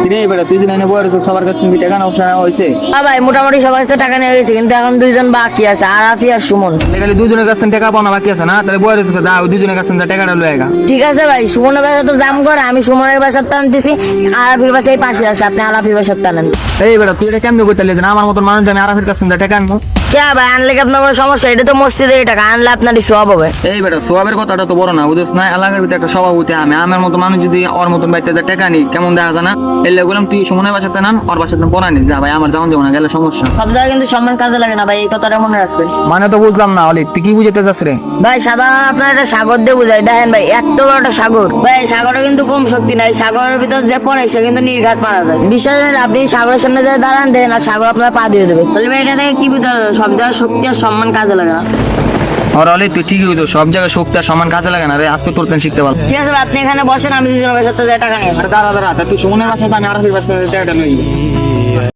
কিরে বেটা তুই দিন এনে বয়ার সবার কাছ থেকে টাকা নষ্ট না হয়েছে? ভাই মোটামুটি সবার কাছে টাকা নিয়ে গেছে, কিন্তু এখন দুইজন বাকি আছে, আরাফি আর সুমন। খালি দুজনের কাছ থেকে টাকা পাওয়া বাকি আছে না? তাহলে বয়ার যা ওই দুজনের কাছ থেকে টাকাটা লয়ে গা। ঠিক আছে ভাই, সুমনের বাসা তো জাম করে, আমি সুমনের বাসার টানতেছি, আরাফির বাসায় পাশে আছে, আপনি আরাফির বাসার টানেন। এই বেটা তুই এটা কেমন করতে না আমার মতন মানুষ জানি আরাফের কাছ থেকে টাকা আনবো? কে ভাই আনলে কি আপনার কোনো সমস্যা? এটা তো মসজিদের টাকা, আনলে আপনারই সব হবে। এই বেটা সোয়াবের কথাটা তো বড় না, বুঝছ না? এলাকার ভিতরে একটা সভাপতি আমি, আমার মতো মানুষ যদি ওর মতন বাড়িতে টাকা নি কেমন দেখা যায় না? এলে বললাম তুই সুমনের বাসাতে নান, ওর বাসাতে পড়া নি, যা ভাই আমার যাওয়া যাবো না, গেলে সমস্যা। সব জায়গায় কিন্তু সম্মান কাজে লাগে না ভাই, এই কথাটা মনে রাখবেন। মানে তো বুঝলাম না অলি, তুই কি বুঝাতে চাস রে? ভাই সাধারণ আপনার একটা সাগর দিয়ে বুঝাই, দেখেন ভাই এত বড় একটা সাগর, ভাই সাগরে কিন্তু কম শক্তি নাই, সাগরের ভিতর যে পড়ে সে কিন্তু নির্ঘাত মারা যায়। বিশ্বাস করেন, আপনি সাগরের সামনে যে দাঁড়ান দেখেন আর সাগর আপনার পা দিয়ে দেবে, তাহলে ভাই এটা থেকে কি বুঝা যায়? সব জায়গায় শক্তি আর সম্মান কাজে লাগে না। আর অলি তুই ঠিকই বুঝো, সব জায়গায় শক্তি আর সমান কাজে লাগে না রে, আজকে তোর শিখতে পারলাম। ঠিক আছে ভাই, আপনি এখানে বসেন, আমি দুজনের বাসাতে যাই টাকা নিয়ে আসি। দাঁড়া তুই সুমনের বাসাতে, আমি আরাফের বাসাতে টাকাটা লই।